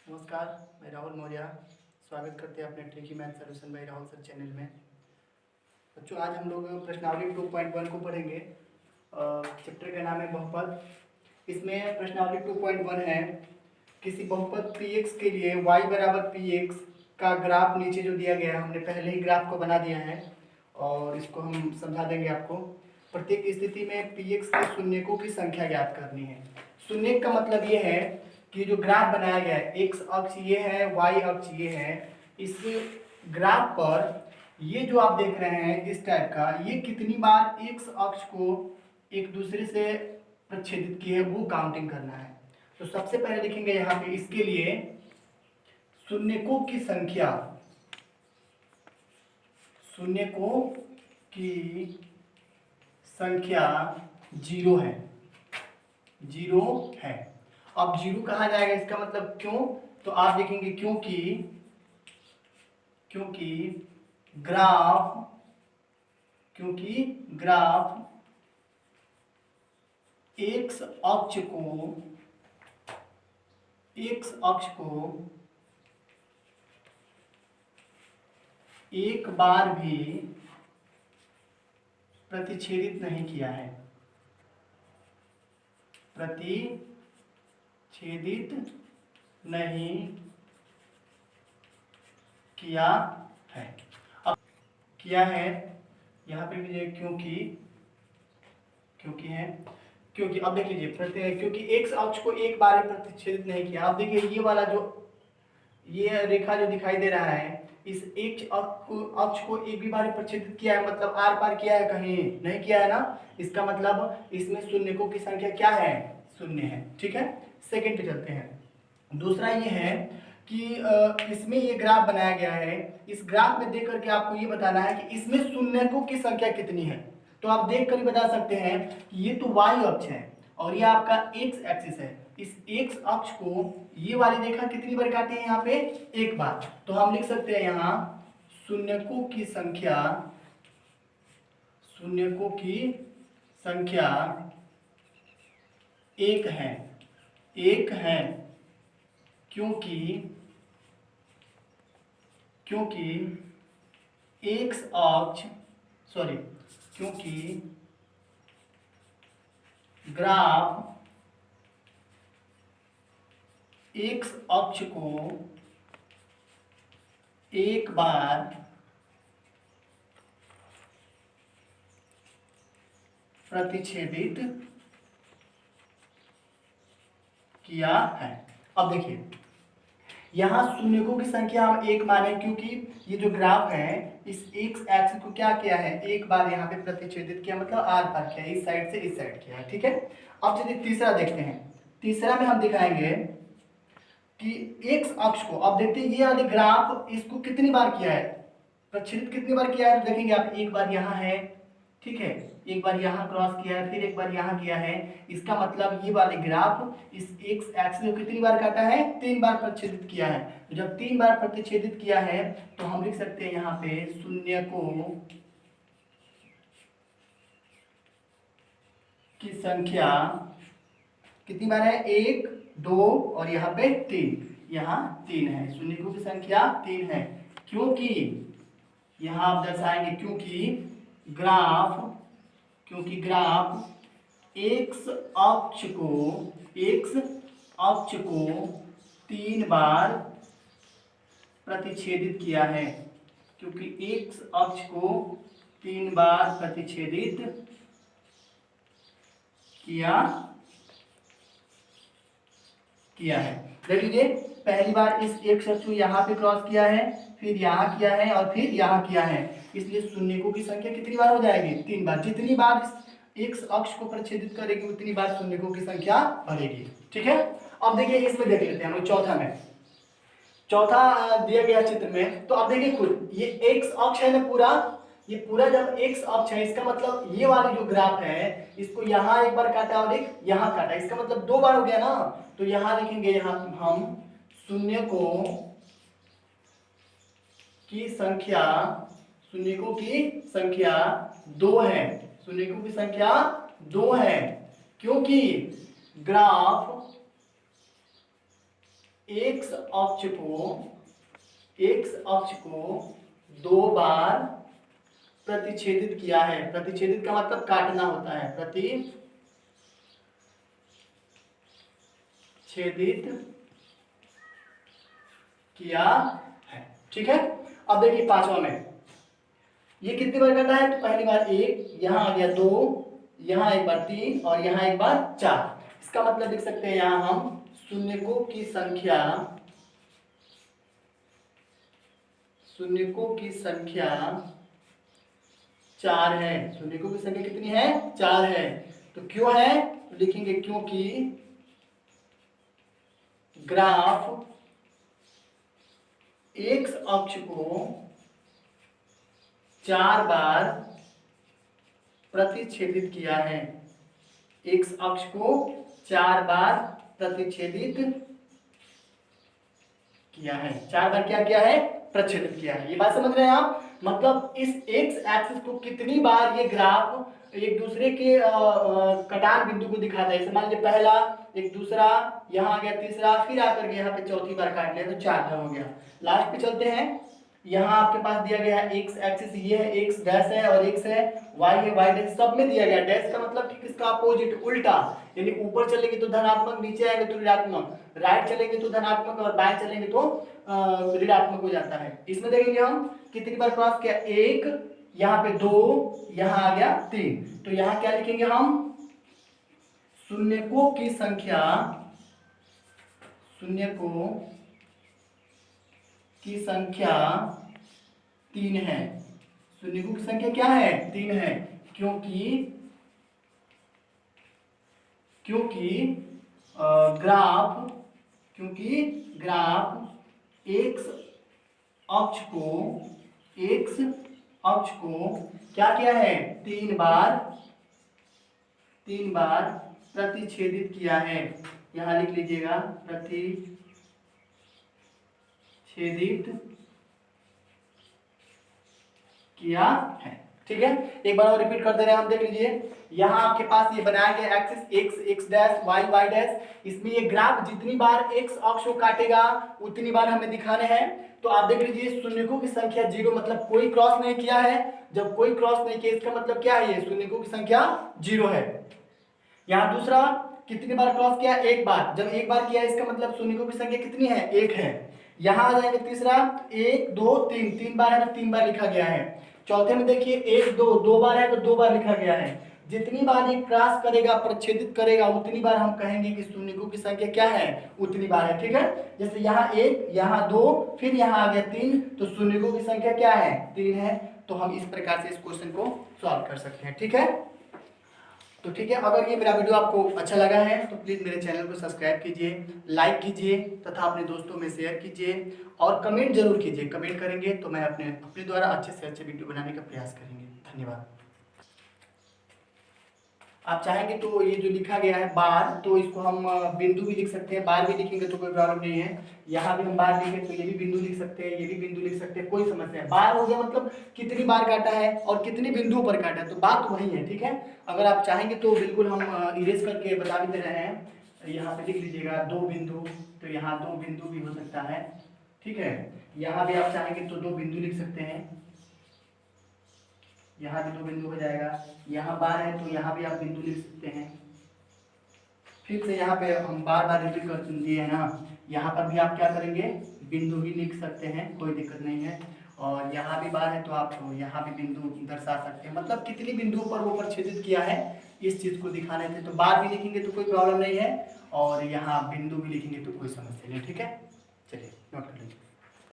नमस्कार, मैं राहुल मौर्य। स्वागत करते हैं अपने tricky math solution bye Rahul sir channel में। बच्चों, आज हम लोग प्रश्नावली 2.1 को पढ़ेंगे। चैप्टर का नाम है बहुपद। इसमें प्रश्नावली 2.1 है, किसी बहुपद px के लिए y बराबर px का ग्राफ नीचे जो दिया गया है, हमने पहले ही ग्राफ को बना दिया है और इसको हम समझा देंगे आपको। प्रत्येक स्थिति में px के शून्यकों की संख्या ज्ञात करनी है। शून्यक का मतलब ये है कि जो ग्राफ बनाया गया है, एक्स अक्ष ये है, वाई अक्ष ये है, इस ग्राफ पर ये जो आप देख रहे हैं इस टाइप का, ये कितनी बार एक्स अक्ष को एक दूसरे से प्रच्छेदित किए वो काउंटिंग करना है। तो सबसे पहले लिखेंगे यहाँ पे इसके लिए शून्यकों की संख्या, शून्यकों की संख्या 0 है, 0 है। अब 0 कहा जाएगा, इसका मतलब क्यों? तो आप देखेंगे क्योंकि ग्राफ एक्स अक्ष को एक बार भी प्रतिच्छेदित नहीं किया है, प्रतिच्छेदित नहीं किया है। अब किया है यहाँ पे लीजिए क्योंकि अब देख लीजिए क्योंकि एक्स अक्ष को एक बार ही प्रतिच्छेदित नहीं किया। अब देखिए ये वाला जो ये रेखा जो दिखाई दे रहा है, इस एक अक्ष को एक भी बार प्रतिच्छेदित किया है, मतलब आर पार किया है, कहीं नहीं किया है ना। इसका मतलब इसमें शून्यकों की संख्या क्या है? शून्य है। ठीक है, सेकंड पे चलते हैं। दूसरा ये है कि इसमें ये ग्राफ बनाया गया है, इस ग्राफ में देख करके आपको ये बताना है कि इसमें शून्यकों की संख्या कितनी है। तो आप देख कर ही बता सकते हैं कि ये तो वाई अक्ष है और ये आपका एक्स एक्सिस है। इस एक्स अक्ष को ये वाली रेखा कितनी बार काटी है? यहाँ पे एक बार। तो हम लिख सकते हैं यहाँ शून्यकों की संख्या एक है, क्योंकि ग्राफ एक्स अक्ष को एक बार प्रतिच्छेदित किया है। अब देखिए यहाँ शून्यकों की संख्या हम एक माने, क्योंकि ये जो ग्राफ है इस एक्स एक्सिस को क्या किया है? एक बार यहाँ पे प्रतिच्छेदित किया, मतलब आर पार किया, इस साइड से इस साइड किया है। ठीक है, अब चलिए तीसरा देखते हैं। तीसरा में हम दिखाएंगे कि एक्स अक्ष को, अब देखते हैं ये वाले ग्राफ इसको कितनी बार किया है, प्रच्छेदित कितनी बार किया है। तो देखेंगे आप, एक बार यहाँ है, ठीक है, एक बार यहाँ क्रॉस किया है, फिर एक बार यहाँ किया है। इसका मतलब ये वाले ग्राफ इस एक्स एक्सिस को कितनी बार काटा है? 3 बार प्रतिच्छेदित किया है। तो जब 3 बार प्रतिच्छेदित किया है तो हम लिख सकते हैं यहाँ पे शून्यकों की संख्या कितनी बार है? 1, 2 और यहाँ पे 3, यहाँ 3 है। शून्यकों की संख्या 3 है, क्योंकि यहाँ आप दर्शाएंगे क्योंकि ग्राफ एक्स अक्ष को 3 बार प्रतिच्छेदित किया है, क्योंकि एक्स अक्ष को 3 बार प्रतिच्छेदित किया है। देख लीजिए, पहली बार इस एक्स अक्ष को यहाँ पे क्रॉस किया है, फिर यहाँ किया है और फिर यहाँ किया है। इसलिए शून्यकों की संख्या कितनी बार हो जाएगी? 3 बार। जितनी बार इस एक्स अक्ष को प्रच्छेदित करेगी उतनी बार शून्यकों की संख्या बढ़ेगी। ठीक है, अब देखिए इसमें देख लेते हैं हम चौथा दिया गया चित्र में। तो अब देखिए खुद, ये एक्स अक्ष है ना पूरा, ये पूरा जब एक्स अक्ष है, इसका मतलब ये वाली जो ग्राफ है इसको यहाँ एक बार काटा और एक यहाँ काटा, इसका मतलब 2 बार हो गया ना। तो यहाँ लिखेंगे, यहाँ हम शून्यकों की संख्या 2 है, शून्यकों की संख्या 2 है, क्योंकि ग्राफ एक्स अक्ष को 2 बार प्रतिच्छेदित किया है। प्रतिच्छेदित का मतलब काटना होता है, प्रतिच्छेदित किया है। ठीक है, अब देखिए पांचवा में ये कितनी बार करता है, तो पहली बार 1, यहां आ गया 2, यहां एक बार 3 और यहां एक बार 4। इसका मतलब लिख सकते हैं यहां हम शून्यकों की संख्या 4 है। शून्यकों की संख्या कितनी है, 4 है। तो क्यों है, तो लिखेंगे क्योंकि ग्राफ एक्स अक्ष को 4 बार प्रतिच्छेदित किया है। एक्स अक्ष को 4 बार प्रतिच्छेदित किया है। 4 बार क्या किया है, प्रतिच्छेदित किया है। ये बात समझ रहे हैं आप, मतलब इस एक्स एक्सिस को कितनी बार ये ग्राफ एक दूसरे के कटान बिंदु को दिखाता है। मान लीजिए पहला, एक दूसरा, यहाँ आ गया तीसरा, फिर आकर के यहाँ पे चौथी बार काट लिया तो 4 बार हो गया। लास्ट पे चलते हैं, यहाँ आपके पास दिया गया है एक्स एक्सिस, ये है एक्स डैश है और एक्स है, वाई है वाई डैश, सब में दिया गया। डैश का मतलब ठीक इसका अपोजिट, उल्टा, यानी ऊपर चलेंगे तो धनात्मक, नीचे आएंगे तो ऋणात्मक, राइट चलेंगे तो धनात्मक और बाएं चलेंगे तो ऋणात्मक हो जाता है। इसमें देखेंगे हम कितनी बार क्रॉस किया, 1, यहाँ पे 2, यहाँ आ गया 3। तो यहाँ क्या लिखेंगे हम, शून्यकों की संख्या 3 है। शून्यकों की संख्या क्या है, 3 है, क्योंकि ग्राफ एक्स अक्ष को क्या किया है, 3 बार प्रतिच्छेदित किया है। यहां लिख लीजिएगा, प्रतिच्छेदित किया है। ठीक है, एक बार और रिपीट कर दे रहे हैं हम, देख लीजिए। यहाँ आपके पास ये बनाया गया axis x x dash y y dash, इसमें ये ग्राफ जितनी बार एक्स अक्ष को काटेगा उतनी बार हमें दिखाने हैं। तो आप देख लीजिए, शून्यकों की संख्या 0, मतलब कोई क्रॉस नहीं किया है। जब कोई क्रॉस नहीं किया इसका मतलब क्या है, ये शून्यकों की संख्या 0 है। यहाँ दूसरा, कितनी बार क्रॉस किया, 1 बार। जब 1 बार किया इसका मतलब शून्यकों की संख्या कितनी है, 1 है। यहाँ आ जाएंगे तीसरा, 1 2 3, 3 बार है तो 3 बार लिखा गया है। चौथे में देखिए 1 2, 2 बार है तो 2 बार लिखा गया है। जितनी बार ये क्रॉस करेगा, प्रतिच्छेदित करेगा, उतनी बार हम कहेंगे कि शून्यकों की संख्या क्या है, उतनी बार है। ठीक है, जैसे यहाँ 1, यहाँ 2, फिर यहाँ आ गया 3, तो शून्यकों की संख्या क्या है, 3 है। तो हम इस प्रकार से इस क्वेश्चन को सॉल्व कर सकते हैं। ठीक है, तो ठीक है, अगर ये मेरा वीडियो आपको अच्छा लगा है तो प्लीज़ मेरे चैनल को सब्सक्राइब कीजिए, लाइक कीजिए तथा अपने दोस्तों में शेयर कीजिए और कमेंट जरूर कीजिए। कमेंट करेंगे तो मैं अपने द्वारा अच्छे से अच्छे वीडियो बनाने का प्रयास करेंगे। धन्यवाद। आप चाहेंगे तो ये जो लिखा गया है बार, तो इसको हम बिंदु भी लिख सकते हैं, बार भी लिखेंगे तो कोई प्रॉब्लम नहीं है। यहाँ भी हम बार लिखें तो ये भी बिंदु लिख सकते हैं, ये भी बिंदु लिख सकते हैं, कोई समस्या है। बार हो गया मतलब कितनी बार काटा है और कितनी बिंदुओं पर काटा है, तो बात वही है। ठीक है, अगर आप चाहेंगे तो बिल्कुल हम इरेज करके बता भी दे रहे हैं। यहाँ पे लिख लीजिएगा 2 बिंदु, तो यहाँ 2 बिंदु भी हो सकता है। ठीक है, यहाँ भी आप चाहेंगे तो 2 बिंदु लिख सकते हैं, यहाँ भी 2 बिंदु हो जाएगा। यहाँ बार है तो यहाँ भी आप बिंदु लिख सकते हैं। फिर से यहाँ पे हम बार बार रिपीट कर दिए हैं ना, यहाँ पर भी आप क्या करेंगे, बिंदु ही लिख सकते हैं, कोई दिक्कत नहीं है। और यहाँ भी बार है तो आप यहाँ भी बिंदु दर्शा सकते हैं, मतलब कितनी बिंदुओं पर वो प्रतिच्छेदित किया है इस चीज़ को दिखाने थे। तो बार भी लिखेंगे तो कोई प्रॉब्लम नहीं है और यहाँ बिंदु भी लिखेंगे तो कोई समस्या नहीं। ठीक है, चलिए नोट कर लीजिए।